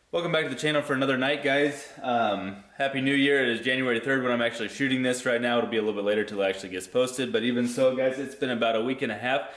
Welcome back to the channel for another night, guys. Happy New Year. It is January 3rd when I'm actually shooting this right now. It'll be a little bit later till it actually gets posted, but even so, guys, it's been about a week and a half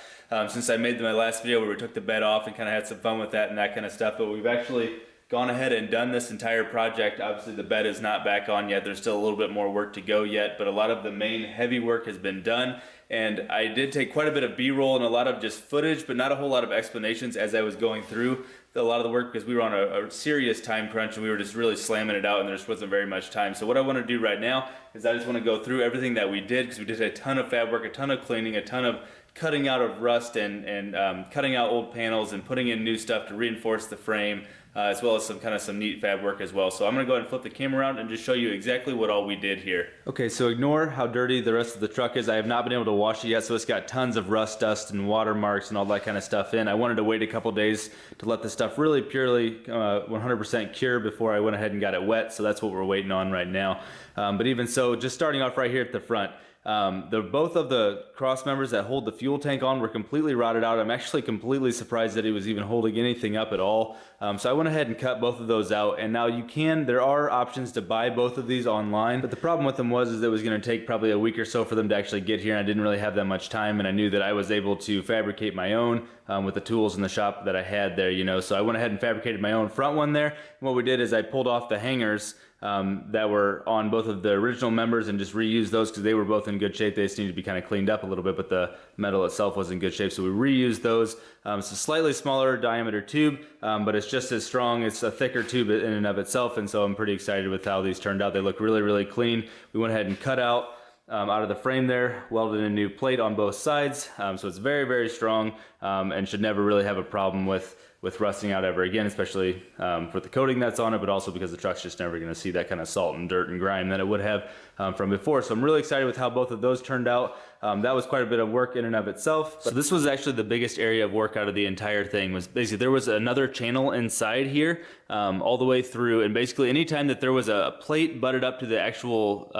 since I made my last video where we took the bed off and kind of had some fun with that and that kind of stuff, but we've actually gone ahead and done this entire project. Obviously, the bed is not back on yet. There's still a little bit more work to go yet, but a lot of the main heavy work has been done. And I did take quite a bit of B-roll and a lot of just footage, but not a whole lot of explanations as I was going through a lot of the work because we were on a serious time crunch and we were just really slamming it out and there just wasn't very much time. So what I want to do right now is I just want to go through everything that we did because we did a ton of fab work, a ton of cleaning, a ton of cutting out of rust and cutting out old panels and putting in new stuff to reinforce the frame. As well as some neat fab work as well. So I'm going to go ahead and flip the camera around and just show you exactly what all we did here. Okay, so ignore how dirty the rest of the truck is. I have not been able to wash it yet, so it's got tons of rust, dust, and water marks and all that kind of stuff in. I wanted to wait a couple days to let the stuff really purely 100% cure before I went ahead and got it wet, so that's what we're waiting on right now. But even so, just starting off right here at the front, both of the cross members that hold the fuel tank on were completely rotted out. I'm actually completely surprised that it was even holding anything up at all. So I went ahead and cut both of those out, and now there are options to buy both of these online, but the problem with them was it was going to take probably a week or so for them to actually get here, and I didn't really have that much time, and I knew that I was able to fabricate my own with the tools in the shop that I had there, you know, so I went ahead and fabricated my own front one there. And what we did is I pulled off the hangers that were on both of the original members and just reused those because they were both in good shape. They just needed to be kind of cleaned up a little bit, but the metal itself was in good shape, so we reused those. It's a slightly smaller diameter tube, but it's just as strong. It's a thicker tube in and of itself, and so I'm pretty excited with how these turned out. They look really, really clean. We went ahead and cut out of the frame there, welded a new plate on both sides, so it's very, very strong and should never really have a problem with rusting out ever again, especially for the coating that's on it, but also because the truck's just never going to see that kind of salt and dirt and grime that it would have from before. So I'm really excited with how both of those turned out. That was quite a bit of work in and of itself. So this was actually the biggest area of work out of the entire thing. Was basically there was another channel inside here all the way through, and basically anytime that there was a plate butted up to the actual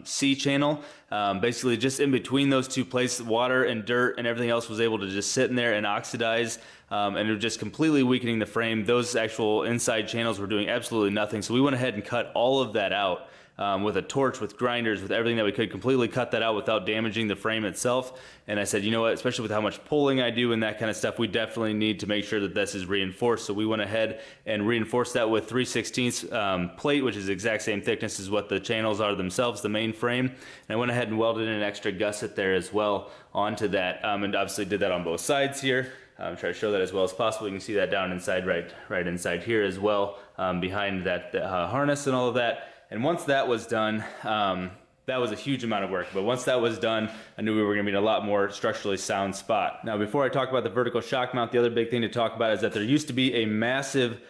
C channel, basically just in between those two plates, water and dirt and everything else was able to just sit in there and oxidize, and it was just completely weakening the frame. Those actual inside channels were doing absolutely nothing, so we went ahead and cut all of that out with a torch, with grinders, with everything that we could, completely cut that out without damaging the frame itself. And I said, you know what, especially with how much pulling I do and that kind of stuff, we definitely need to make sure that this is reinforced. So we went ahead and reinforced that with 3/16 plate, which is the exact same thickness as what the channels are themselves, the main frame. And I went ahead and welded in an extra gusset there as well onto that, and obviously did that on both sides here. Try to show that as well as possible. You can see that down inside, right inside here as well, behind that harness and all of that. And once that was done, that was a huge amount of work, but once that was done, I knew we were going to be in a lot more structurally sound spot. Now, before I talk about the vertical shock mount, the other big thing to talk about is that there used to be a massive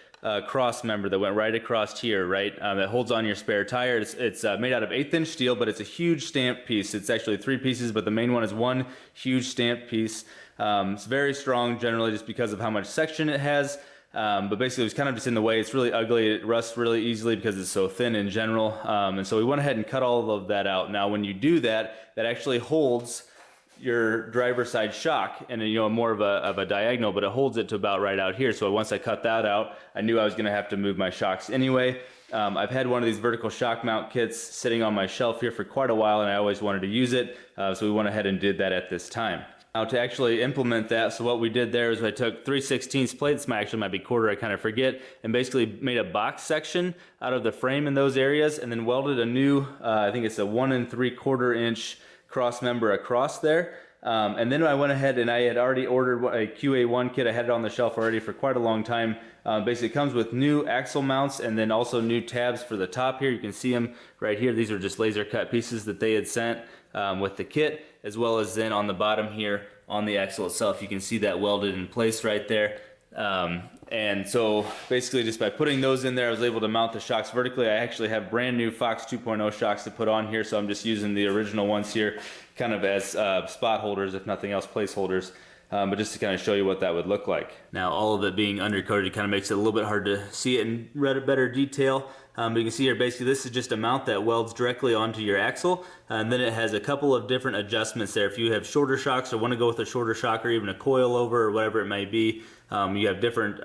cross member that went right across here, right, that holds on your spare tire. It's made out of 1/8" steel, but it's a huge stamped piece. It's actually 3 pieces, but the main one is one huge stamped piece. It's very strong generally just because of how much section it has. But basically it was kind of just in the way. It's really ugly. It rusts really easily because it's so thin in general. And so we went ahead and cut all of that out. Now when you do that, that actually holds your driver's side shock, and you know, more of a diagonal, but it holds it to about right out here. So once I cut that out, I knew I was going to have to move my shocks anyway. I've had one of these vertical shock mount kits sitting on my shelf here for quite a while, and I always wanted to use it. So we went ahead and did that at this time. Now to actually implement that, so what we did there is I took 3/16 plates, actually might be quarter, I kind of forget, and basically made a box section out of the frame in those areas, and then welded a new, I think it's a 1 3/4 inch cross member across there. And then I went ahead and I had already ordered a QA1 kit. I had it on the shelf already for quite a long time. Basically it comes with new axle mounts and then also new tabs for the top here. You can see them right here. These are just laser cut pieces that they had sent with the kit, as well as then on the bottom here on the axle itself, you can see that welded in place right there. And so basically just by putting those in there, I was able to mount the shocks vertically. I actually have brand new Fox 2.0 shocks to put on here, so I'm just using the original ones here kind of as spot holders, if nothing else, placeholders. But just to kind of show you what that would look like. Now all of it being undercoated, it kind of makes it a little bit hard to see it in better detail. But you can see here basically this is just a mount that welds directly onto your axle, and then it has a couple of different adjustments there. If you have shorter shocks or want to go with a shorter shock or even a coil over or whatever it may be, you have different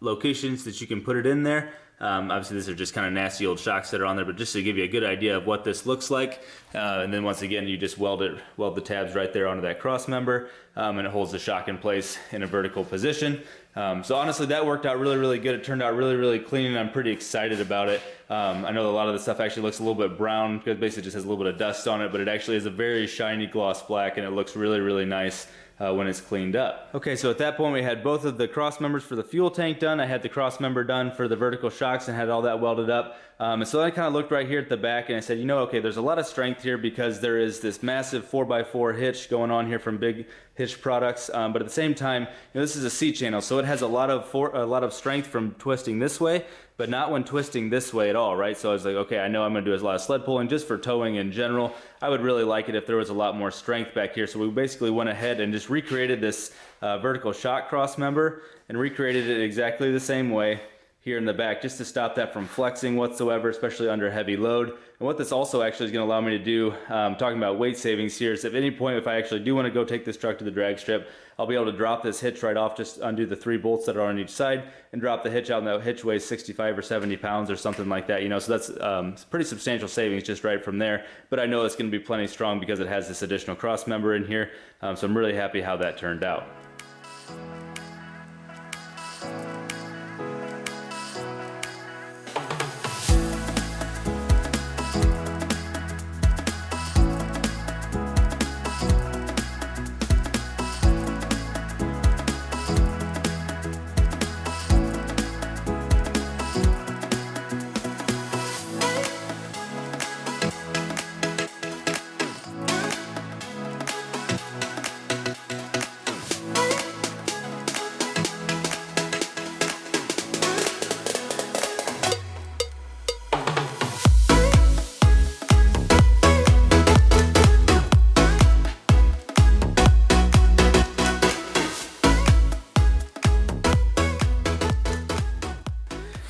locations that you can put it in there. Obviously these are just kind of nasty old shocks that are on there, but just to give you a good idea of what this looks like. And then once again, you just weld the tabs right there onto that cross member, and it holds the shock in place in a vertical position. So honestly, that worked out really, really good. It turned out really, really clean, and I'm pretty excited about it. I know a lot of the stuff actually looks a little bit brown because it basically just has a little bit of dust on it, but it actually is a very shiny gloss black, and it looks really, really nice when it's cleaned up. Okay, so at that point we had both of the cross members for the fuel tank done. I had the cross member done for the vertical shocks and had all that welded up. And so I kind of looked right here at the back and I said, you know, okay, there's a lot of strength here because there is this massive 4x4 hitch going on here from Big Hitch Products. But at the same time, you know, this is a C channel, so it has a lot of strength from twisting this way, but not when twisting this way at all, right? So I was like, okay, I know I'm gonna do a lot of sled pulling just for towing in general. I would really like it if there was a lot more strength back here. So we basically went ahead and just recreated this vertical shock cross member and recreated it exactly the same way here in the back, just to stop that from flexing whatsoever, especially under heavy load. And what this also actually is going to allow me to do, talking about weight savings here, is at any point if I actually do want to go take this truck to the drag strip, I'll be able to drop this hitch right off, just undo the 3 bolts that are on each side and drop the hitch out, and that hitch weighs 65 or 70 pounds or something like that, you know, so that's pretty substantial savings just right from there. But I know it's going to be plenty strong because it has this additional cross member in here, so I'm really happy how that turned out.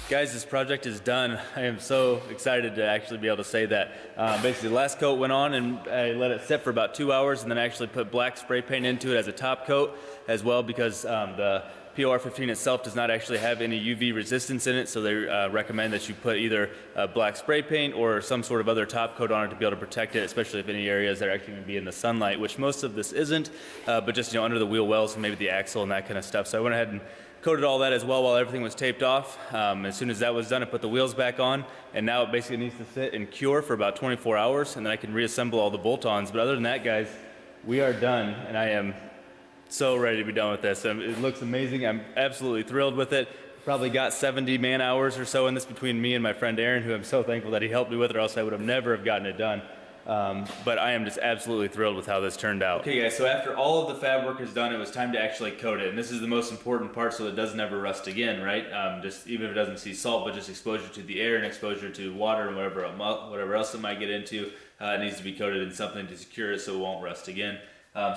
Guys, this project is done. I am so excited to actually be able to say that. Basically, the last coat went on and I let it sit for about 2 hours and then actually put black spray paint into it as a top coat as well, because the POR15 itself does not actually have any UV resistance in it, so they recommend that you put either black spray paint or some sort of other top coat on it to be able to protect it, especially if any areas that are actually going to be in the sunlight, which most of this isn't, but just, you know, under the wheel wells and maybe the axle and that kind of stuff. So I went ahead and coated all that as well while everything was taped off. As soon as that was done, I put the wheels back on, and now it basically needs to sit and cure for about 24 hours, and then I can reassemble all the bolt-ons. But other than that, guys, we are done, and I am so ready to be done with this. It looks amazing. I'm absolutely thrilled with it. Probably got 70 man hours or so in this between me and my friend Aaron, who I'm so thankful that he helped me with it, or else I would have never have gotten it done. But I am just absolutely thrilled with how this turned out. Okay guys, so after all of the fab work is done, it was time to actually coat it. And this is the most important part so it doesn't ever rust again, right? Just even if it doesn't see salt, but just exposure to the air and exposure to water and whatever else it might get into, it needs to be coated in something to secure it so it won't rust again.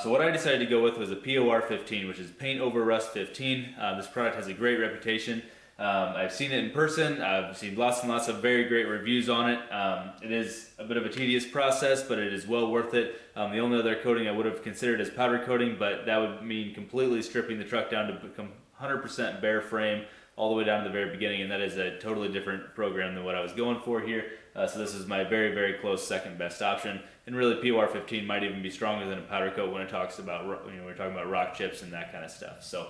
So what I decided to go with was a POR15, which is Paint Over Rust 15. This product has a great reputation. I've seen it in person. I've seen lots and lots of very great reviews on it. It is a bit of a tedious process, but it is well worth it. The only other coating I would have considered is powder coating, but that would mean completely stripping the truck down to become 100% bare frame all the way down to the very beginning, and that is a totally different program than what I was going for here. So this is my very, very close second best option. And really, POR15 might even be stronger than a powder coat when it talks about, you know, we're talking about rock chips and that kind of stuff. So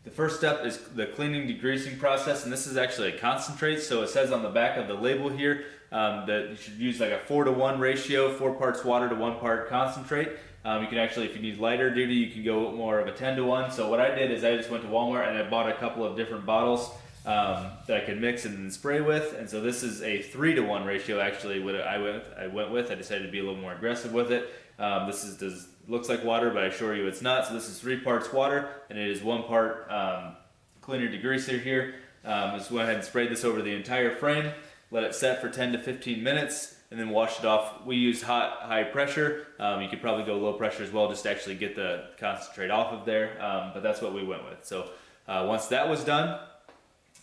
the first step is the cleaning degreasing process, and this is actually a concentrate. So it says on the back of the label here that you should use like a 4-to-1 ratio, 4 parts water to 1 part concentrate. You can actually, if you need lighter duty, you can go more of a 10-to-1. So what I did is I just went to Walmart and I bought a couple of different bottles that I could mix and spray with. And so this is a 3-to-1 ratio actually what I went with. I decided to be a little more aggressive with it. This looks like water, but I assure you it's not. So this is 3 parts water and it is 1 part cleaner degreaser here. Just went ahead and sprayed this over the entire frame, let it set for 10 to 15 minutes, and then wash it off. We use high pressure. You could probably go low pressure as well just to actually get the concentrate off of there, but that's what we went with. So once that was done,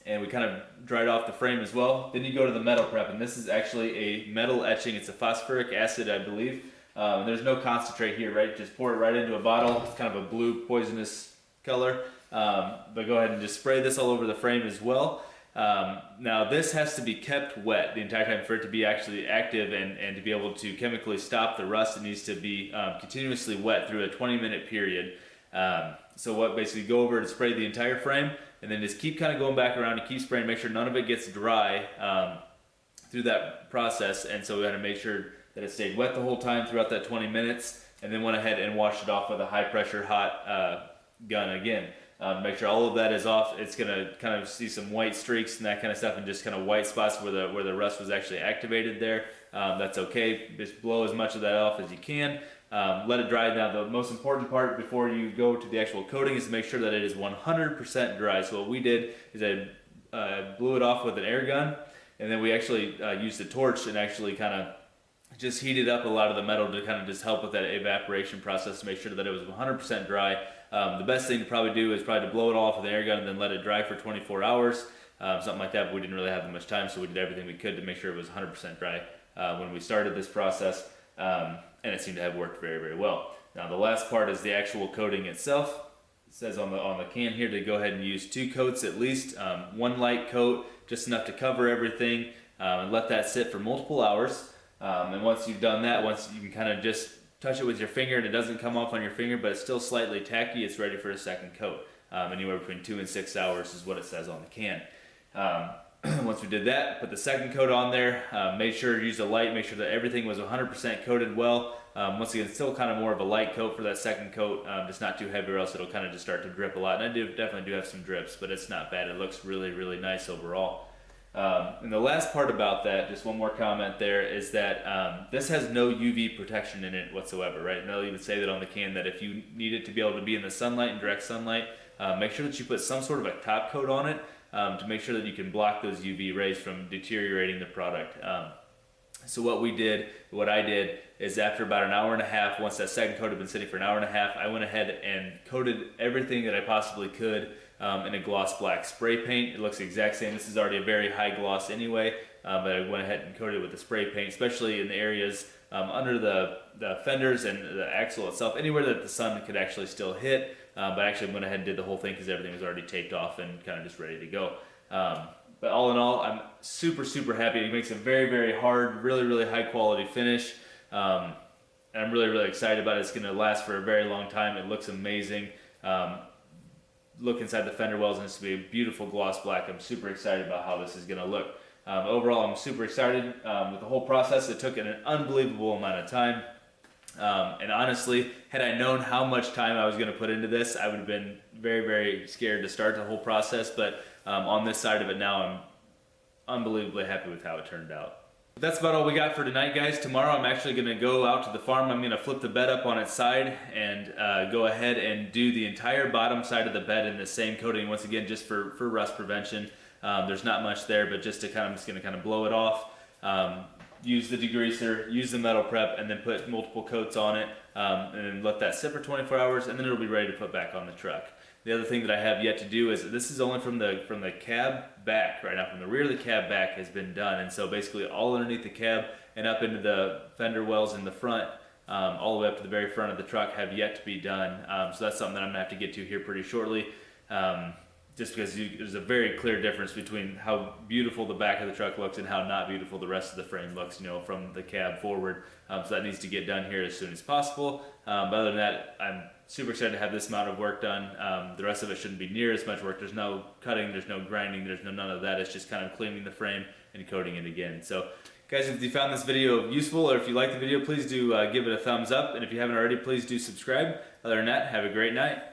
and we kind of dried off the frame as well, then you go to the metal prep, and this is actually a metal etching. It's a phosphoric acid, I believe. There's no concentrate here, right? Just pour it right into a bottle. It's kind of a blue poisonous color, but go ahead and just spray this all over the frame as well. Now this has to be kept wet the entire time for it to be actually active and to be able to chemically stop the rust. It needs to be continuously wet through a 20-minute period. So what basically go over and spray the entire frame, and then just keep kind of going back around and keep spraying, make sure none of it gets dry through that process. And so we had to make sure that it stayed wet the whole time throughout that 20 minutes, and then went ahead and washed it off with a high pressure hot gun again. Make sure all of that is off. It's gonna kind of see some white streaks and that kind of stuff, and just kind of white spots where the rust was actually activated there. That's okay. Just blow as much of that off as you can. Let it dry. Now the most important part before you go to the actual coating is to make sure that it is 100% dry. So what we did is I blew it off with an air gun, and then we actually used a torch and actually kind of just heated up a lot of the metal to kind of just help with that evaporation process to make sure that it was 100% dry. The best thing to probably do is probably to blow it off with an air gun and then let it dry for 24 hours, something like that, but we didn't really have that much time, so we did everything we could to make sure it was 100% dry when we started this process, and it seemed to have worked very, very well. Now the last part is the actual coating itself. It says on the can here to go ahead and use 2 coats at least, one light coat, just enough to cover everything, and let that sit for multiple hours. And once you've done that, once you can kind of just touch it with your finger and it doesn't come off on your finger, but it's still slightly tacky, it's ready for a second coat. Anywhere between 2 and 6 hours is what it says on the can. Once we did that, put the second coat on there, made sure to use a light, make sure that everything was 100% coated well. Once again, still kind of more of a light coat for that second coat, just not too heavy or else it'll kind of just start to drip a lot. And I definitely do have some drips, but it's not bad. It looks really, really nice overall. And the last part about that, just one more comment there, is that this has no UV protection in it whatsoever, right? And they'll even say that on the can that if you need it to be able to be in the sunlight and direct sunlight, make sure that you put some sort of a top coat on it to make sure that you can block those UV rays from deteriorating the product. So what I did is after about an hour and a half, once that second coat had been sitting for an hour and a half, I went ahead and coated everything that I possibly could in a gloss black spray paint. It looks the exact same. This is already a very high gloss anyway, but I went ahead and coated it with the spray paint, especially in the areas under the fenders and the axle itself, anywhere that the sun could actually still hit. But I actually went ahead and did the whole thing because everything was already taped off and kind of just ready to go. But all in all, I'm super, super happy. It makes a very, very hard, really, really high quality finish. And I'm really, really excited about it. It's going to last for a very long time. It looks amazing. Look inside the fender wells, and it's going to be a beautiful gloss black. I'm super excited about how this is going to look. Overall, I'm super excited with the whole process. It took an unbelievable amount of time. And honestly, had I known how much time I was going to put into this, I would have been very, very scared to start the whole process. But on this side of it now, I'm unbelievably happy with how it turned out. That's about all we got for tonight, guys. Tomorrow I'm actually going to go out to the farm. I'm going to flip the bed up on its side and go ahead and do the entire bottom side of the bed in the same coating, once again just for rust prevention. There's not much there, but just to I'm just going to kind of blow it off, use the degreaser, use the metal prep, and then put multiple coats on it, and then let that sit for 24 hours, and then it'll be ready to put back on the truck. The other thing that I have yet to do is, this is only from the cab back right now, from the rear of the cab back has been done, and so basically all underneath the cab and up into the fender wells in the front, all the way up to the very front of the truck have yet to be done. So that's something that I'm going to have to get to here pretty shortly, just because there's a very clear difference between how beautiful the back of the truck looks and how not beautiful the rest of the frame looks, you know, from the cab forward. So that needs to get done here as soon as possible. But other than that, I'm super excited to have this amount of work done. The rest of it shouldn't be near as much work. There's no cutting, there's no grinding, there's none of that. It's just kind of cleaning the frame and coating it again. So guys, if you found this video useful, or if you liked the video, please do give it a thumbs up. And if you haven't already, please do subscribe. Other than that, have a great night.